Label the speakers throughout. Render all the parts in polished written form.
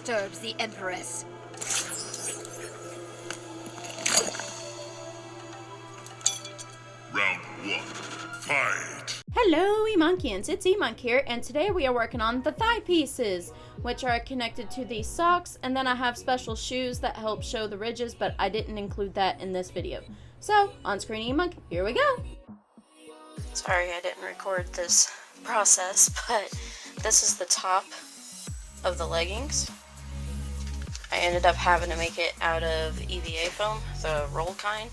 Speaker 1: disturbs the Empress.
Speaker 2: Round 1. Fight!
Speaker 3: Hello, E-Monkians, it's E-Monk here, and today we are working on the thigh pieces, which are connected to these socks, and then I have special shoes that help show the ridges, but I didn't include that in this video. So, on screen E-Monk, here we go! Sorry I didn't record this process, but this is the top of the leggings. I ended up having to make it out of EVA foam, the roll kind,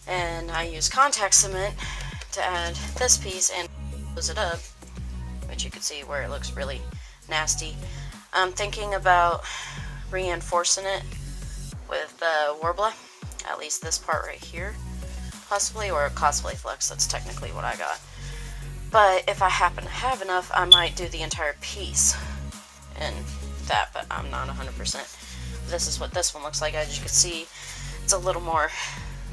Speaker 3: and I used contact cement to add this piece and close it up, which you can see where it looks really nasty. I'm thinking about reinforcing it with Warbler, at least this part right here, possibly, or cosplay flex. That's technically what I got. But if I happen to have enough, I might do the entire piece in that, but I'm not 100%. This is what this one looks like. As you can see, it's a little more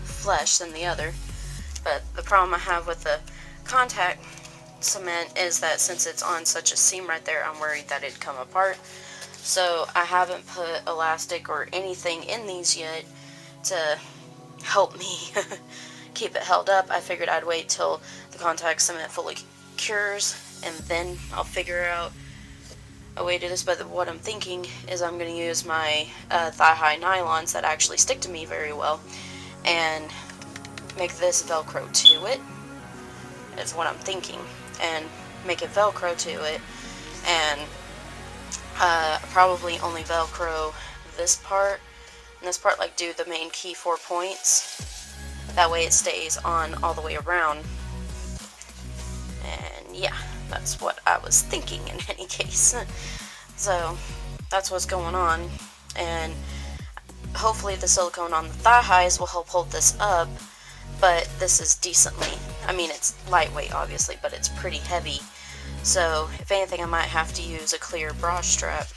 Speaker 3: flesh than the other. But the problem I have with the contact cement is that since it's on such a seam right there, I'm worried that it'd come apart. So I haven't put elastic or anything in these yet to help me keep it held up. I figured I'd wait till the contact cement fully cures and then I'll figure out a way to do this. But what I'm thinking is I'm going to use my thigh-high nylons that actually stick to me very well and make this Velcro to it, is what I'm thinking, and make it Velcro to it, and probably only Velcro this part, and this part, like do the main key 4 points, that way it stays on all the way around. And yeah, that's what I was thinking in any case. So that's what's going on, and hopefully the silicone on the thigh highs will help hold this up. But this is decently, I mean, it's lightweight obviously, but it's pretty heavy. So if anything, I might have to use a clear bra strap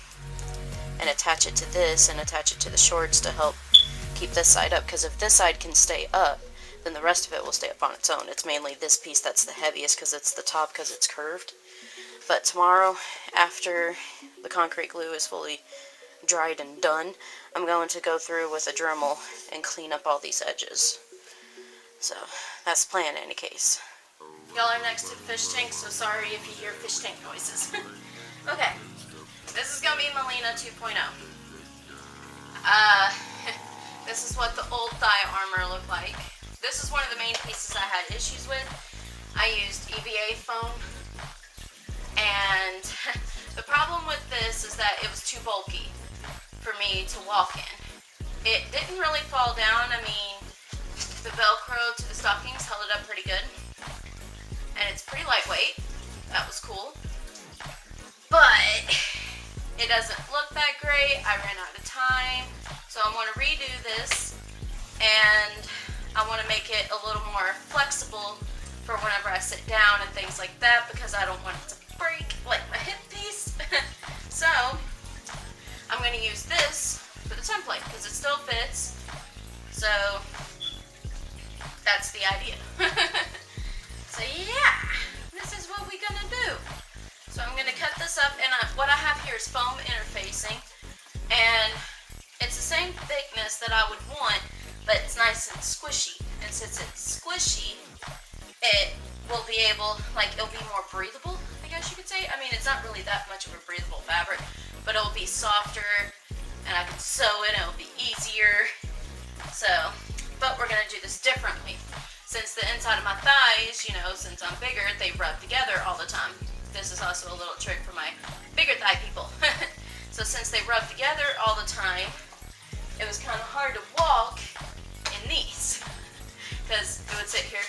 Speaker 3: and attach it to this and attach it to the shorts to help keep this side up, because if this side can stay up, then the rest of it will stay up on its own. It's mainly this piece that's the heaviest because it's the top, because it's curved. But tomorrow, after the concrete glue is fully dried and done, I'm going to go through with a Dremel and clean up all these edges. So that's the plan in any case. Y'all are next to the fish tank, so sorry if you hear fish tank noises. Okay, this is gonna be Mileena 2.0. This is what the old thigh armor looked like. This is one of the main pieces I had issues with. I used EVA foam, and the problem with this is that it was too bulky for me to walk in. It didn't really fall down. I mean, the Velcro to the stockings held it up pretty good, and it's pretty lightweight. That was cool, but it doesn't look that great. I ran out of time, so I'm going to redo this, and I want to make it a little more flexible for whenever I sit down and things like that, because I don't want it to break like my hip piece. So I'm going to use this for the template because it still fits. So that's the idea. So yeah, this is what we're gonna do. So I'm gonna cut this up, and what I have here is foam interfacing, and it's the same thickness that I would want, but it's nice and squishy. And since it's squishy, it will be able, like, it'll be more breathable, I guess you could say. I mean, it's not really that much of a breathable fabric, but it'll be softer, and I can sew it, and it'll be easier. So, but we're gonna do this differently. Since the inside of my thighs, you know, since I'm bigger, they rub together all the time. This is also a little trick for my bigger thigh people. So since they rub together all the time, it was kind of hard to walk in these, because it would sit here.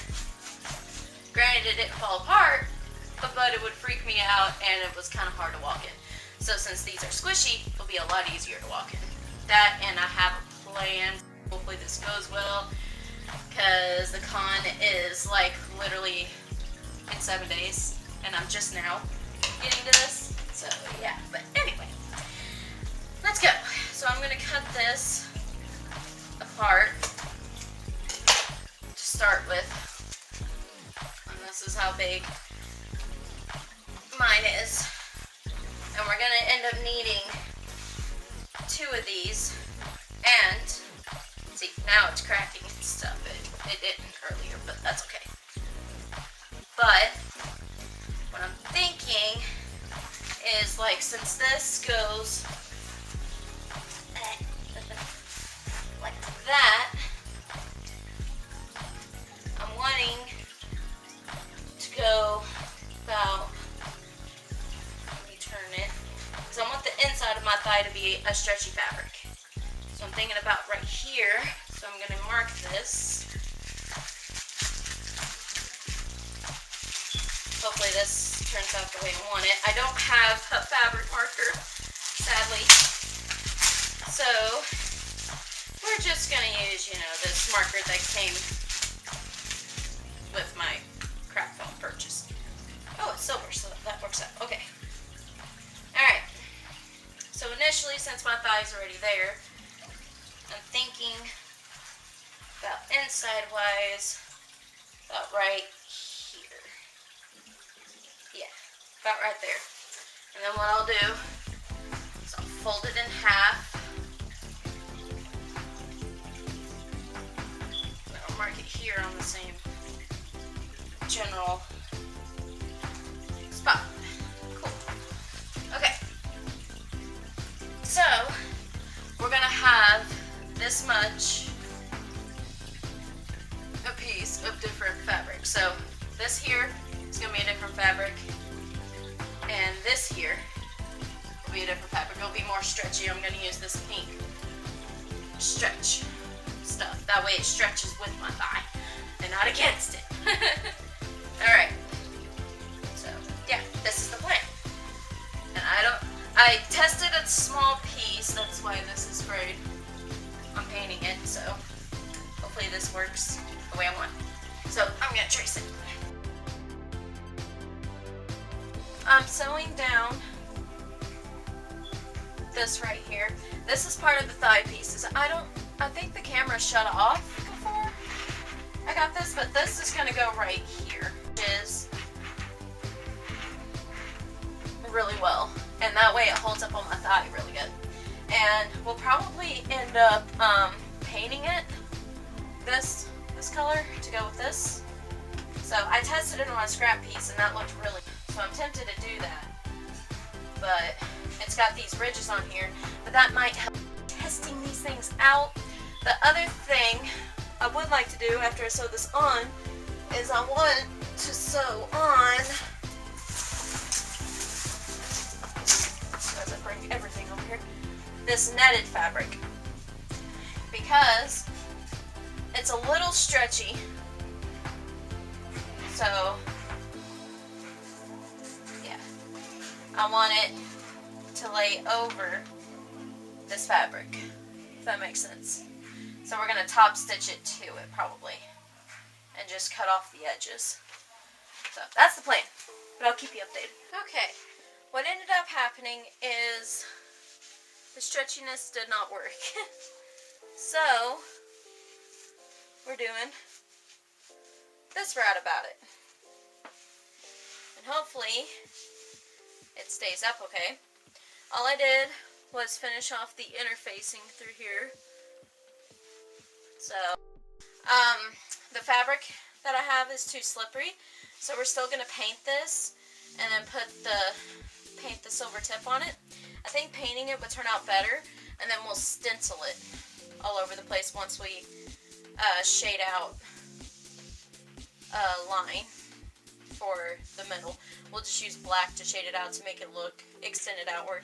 Speaker 3: Granted, it didn't fall apart, but it would freak me out, and it was kind of hard to walk in. So since these are squishy, it'll be a lot easier to walk in. That, and I have a plan. Hopefully this goes well, because the con is like literally in 7 days, and I'm just now getting to this. So yeah, but anyway, let's go. So I'm gonna cut this apart to start with, and this is how big mine is. And we're gonna end up needing 2 of these, and see, now it's cracking and stuff. It didn't earlier, but that's okay. But what I'm thinking is, like, since this goes like that, I'm wanting to go about, let me turn it, because I want the inside of my thigh to be a stretchy fabric. So I'm thinking about right here, so I'm going to mark this. Hopefully this turns out the way I want it. I don't have a fabric marker, sadly. So we're just going to use, you know, this marker that came with my craft foam purchase. Oh, it's silver, so that works out. Okay. Alright. So initially, since my thigh's already there, I'm thinking about inside-wise, about right here. Yeah, about right there. And then what I'll do is I'll fold it in half. And I'll mark it here on the same general spot. Cool. Okay. So, we're gonna have this much a piece of different fabric. So, this here is gonna be a different fabric, and this here will be a different fabric. It'll be more stretchy. I'm gonna use this pink stretch stuff. That way it stretches with my thigh and not against it. Alright. So, yeah, this is the plan. And I tested a small piece, that's why this is sprayed. I'm painting it, so hopefully this works the way I want. So, I'm gonna trace it. I'm sewing down this right here. This is part of the thigh pieces. I think the camera shut off before I got this, but this is gonna go right here. Which is really well. And that way it holds up on my thigh really good. And we'll probably end up painting it this color to go with this. So I tested it on a scrap piece and that looked really good. So I'm tempted to do that. But it's got these ridges on here. But that might help testing these things out. The other thing I would like to do after I sew this on is I want to sew on, as I bring everything over here, this netted fabric, because it's a little stretchy. So yeah, I want it to lay over this fabric, if that makes sense. So we're going to top stitch it to it probably, and just cut off the edges. So that's the plan, but I'll keep you updated. Okay, what ended up happening is the stretchiness did not work. So we're doing this route about it. And hopefully it stays up okay. All I did was finish off the interfacing through here. So, the fabric that I have is too slippery, so we're still going to paint this and then paint the silver tip on it. I think painting it would turn out better, and then we'll stencil it all over the place once we shade out a line for the middle. We'll just use black to shade it out to make it look extended outward.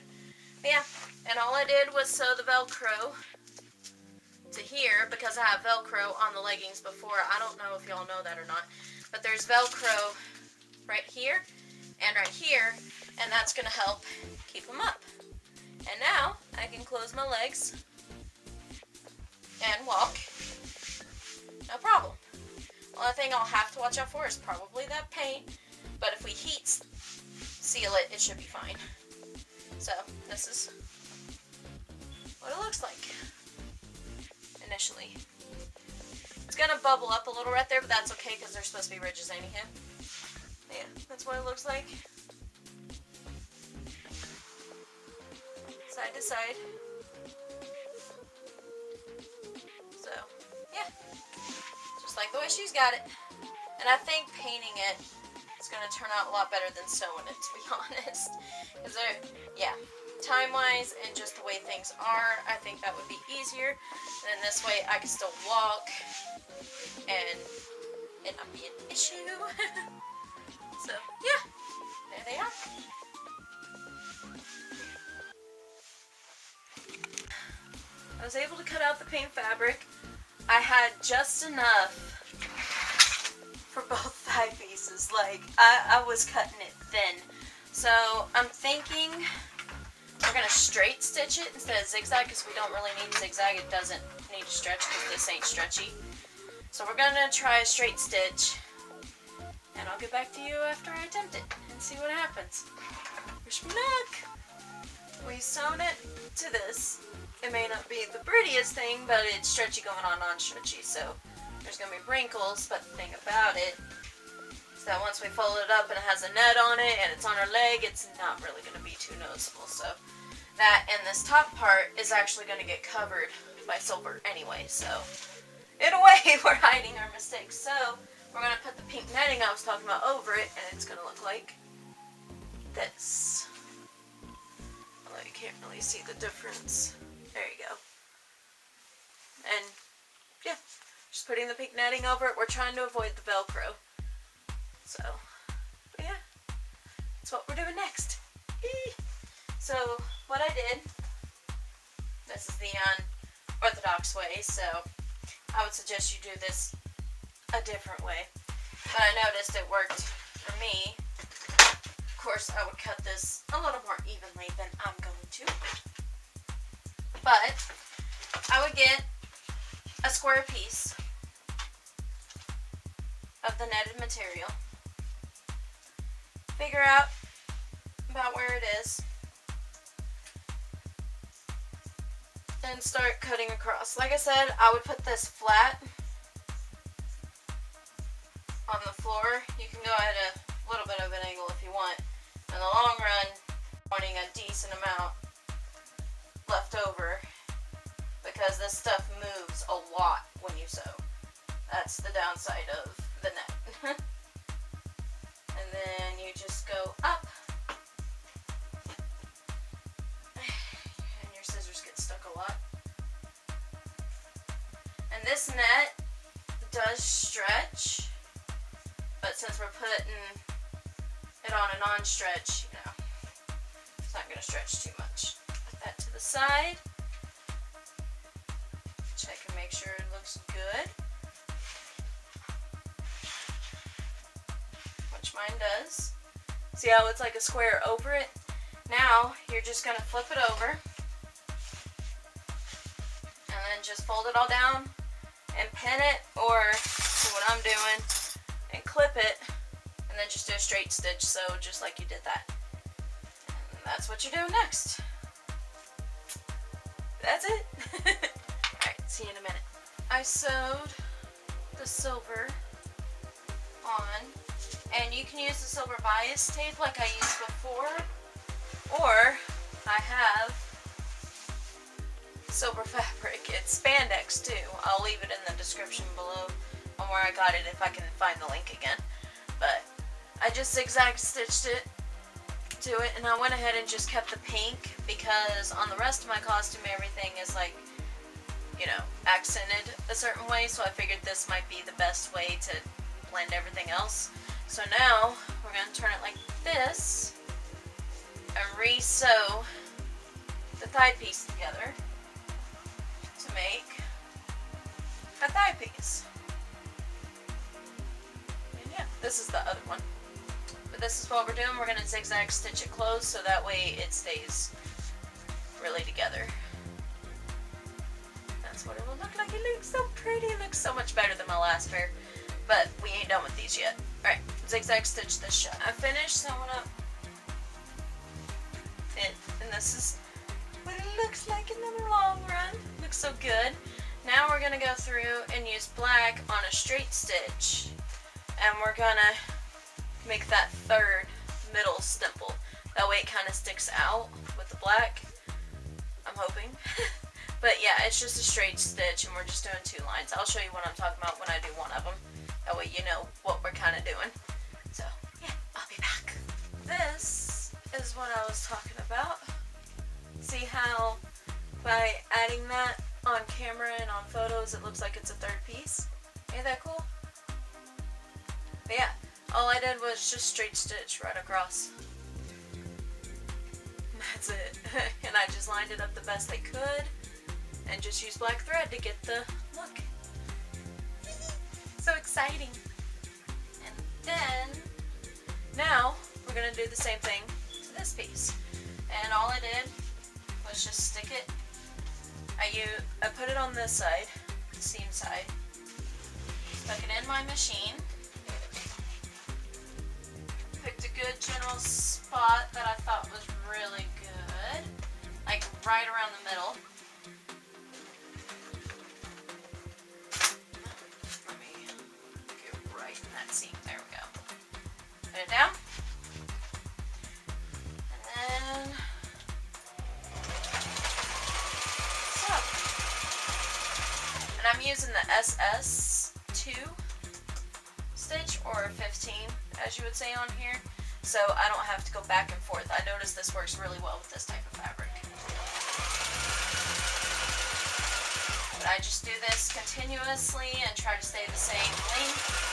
Speaker 3: But yeah, and all I did was sew the Velcro to here, because I have Velcro on the leggings before. I don't know if y'all know that or not, but there's Velcro right here and right here, and that's going to help keep them up. And now I can close my legs and walk, no problem. Well, the thing I'll have to watch out for is probably that paint, but if we heat seal it, it should be fine. So this is what it looks like initially. It's gonna bubble up a little right there, but that's okay because there's supposed to be ridges anyhow. Yeah, that's what it looks like. Side to side. way she's got it. And I think painting it is going to turn out a lot better than sewing it, to be honest. Because yeah, time-wise and just the way things are, I think that would be easier. And then this way I can still walk and it not be an issue. So, yeah, there they are. I was able to cut out the paint fabric. I had just enough for both thigh pieces. Like, I was cutting it thin. So, I'm thinking we're going to straight stitch it instead of zigzag because we don't really need zigzag. It doesn't need to stretch because this ain't stretchy. So, we're going to try a straight stitch. And I'll get back to you after I attempt it and see what happens. Wish me luck! We sewn it to this. It may not be the prettiest thing, but it's stretchy going on non-stretchy, so there's going to be wrinkles, but the thing about it is that once we fold it up and it has a net on it and it's on our leg, it's not really going to be too noticeable. So that and this top part is actually going to get covered by silver anyway, so in a way we're hiding our mistakes. So we're going to put the pink netting I was talking about over it, and it's going to look like this. Although you can't really see the difference. There you go. And yeah, just putting the pink netting over it. We're trying to avoid the Velcro. So, but yeah, that's what we're doing next. So, what I did, this is the unorthodox way, so I would suggest you do this a different way. But I noticed it worked for me. Of course, I would cut this a little more evenly than I'm going to. But I would get a square piece of the netted material, figure out about where it is, and start cutting across. Like I said, I would put this flat on the floor. You can go at a little bit of an angle if you want. In the long run, wanting a decent amount left over because this stuff moves a lot when you sew. That's the downside of the net. And then you just go up and your scissors get stuck a lot. And this net does stretch, but since we're putting it on a non-stretch, you know, it's not going to stretch too much. Put that to the side. Check and make sure it looks good. Which mine does. See how it's like a square over it? Now, you're just going to flip it over. And then just fold it all down and pin it, or do what I'm doing and clip it. And then just do a straight stitch, so just like you did that. And that's what you're doing next. That's it. Alright, see you in a minute. I sewed the silver on, and you can use the silver bias tape like I used before, or I have silver fabric. It's spandex too. I'll leave it in the description below on where I got it if I can find the link again. But I just zigzag stitched it to it, and I went ahead and just kept the pink because on the rest of my costume everything is like, you know, accented a certain way, so I figured this might be the best way to blend everything else. So now we're going to turn it like this and re-sew the thigh piece together to make a thigh piece. And yeah, this is the other one. But this is what we're doing. We're going to zigzag stitch it closed so that way it stays really together. That's what it will look like. It looks so pretty. It looks so much better than my last pair. But we ain't done with these yet. Alright, zigzag stitch this shut. I finished sewing up it. And this is what it looks like in the long run. Looks so good. Now we're going to go through and use black on a straight stitch. And we're going to make that third middle stipple. That way it kind of sticks out with the black. I'm hoping. But yeah, it's just a straight stitch and we're just doing 2 lines. I'll show you what I'm talking about when I do one of them. way you know what we're kind of doing. So, yeah, I'll be back. This is what I was talking about. See how by adding that on camera and on photos, it looks like it's a third piece? Ain't that cool? But yeah, all I did was just straight stitch right across. That's it. And I just lined it up the best I could and just used black thread to get the look. So exciting. And then, now, we're going to do the same thing to this piece. And all I did was just stick it. I put it on this side, the seam side. Stuck it in my machine. Picked a good general spot that I thought was really good. Like right around the middle. Let me get right in that seam. There we go. Put it down. And then and I'm using the SS2 stitch, or 15 as you would say on here, so I don't have to go back and forth. I noticed this works really well with this type of fabric. But I just do this continuously and try to stay the same length.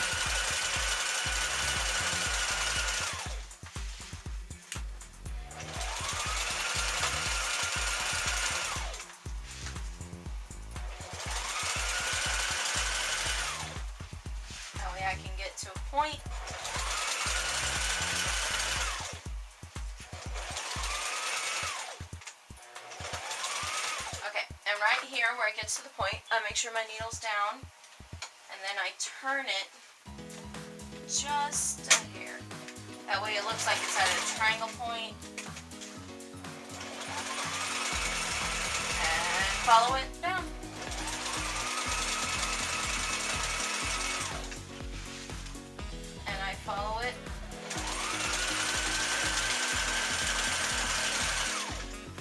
Speaker 3: I can get to a point. Okay, and right here where it gets to the point, I make sure my needle's down, and then I turn it just a hair. That way it looks like it's at a triangle point. And follow it down. Follow it.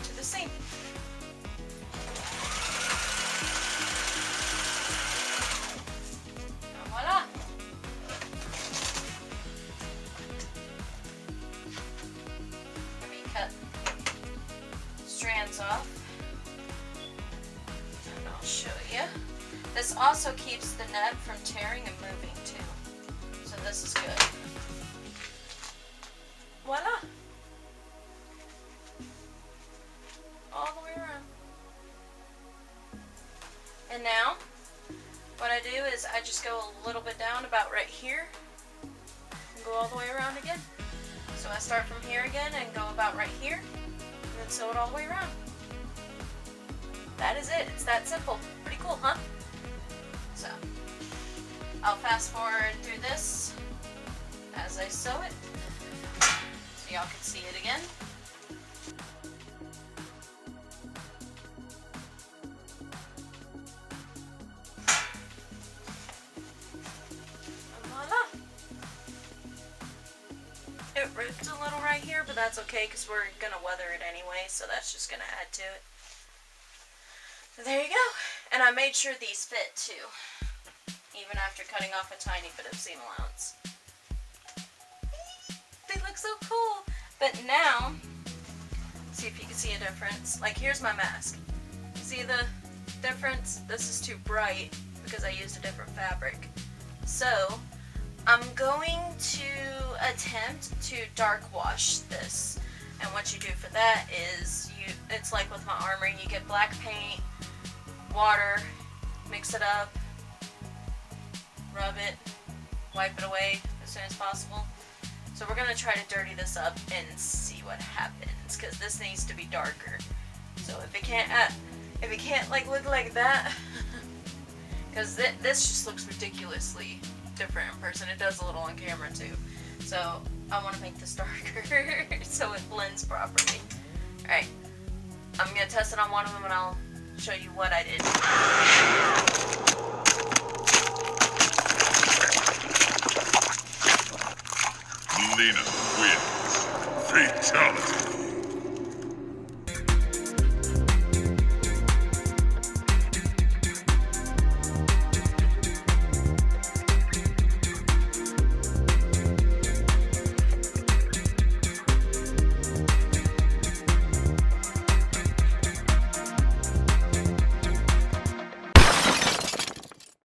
Speaker 3: To the seam. And voila. Let me cut strands off. And I'll show you. This also keeps the net from tearing and moving too. So this is good. Voila! All the way around. And now, what I do is I just go a little bit down about right here and go all the way around again. So I start from here again and go about right here and then sew it all the way around. That is it. It's that simple. Pretty cool, huh? So, I'll fast forward through this as I sew it so y'all can see it again. And voila! It ripped a little right here, but that's okay because we're going to weather it anyway, so that's just going to add to it. So there you go. And I made sure these fit too, even after cutting off a tiny bit of seam allowance. They look so cool. But now, see if you can see a difference. Like here's my mask. See the difference? This is too bright because I used a different fabric. So I'm going to attempt to dark wash this. And what you do for that is it's like with my armory, you get black paint, water, mix it up, rub it, wipe it away as soon as possible. So we're going to try to dirty this up and see what happens, because this needs to be darker. So if it can't like look like that, because this just looks ridiculously different in person. It does a little on camera too. So I want to make this darker so it blends properly. Alright, I'm going to test it on one of them and I'll show you what I did.
Speaker 2: Mileena wins. Fatality.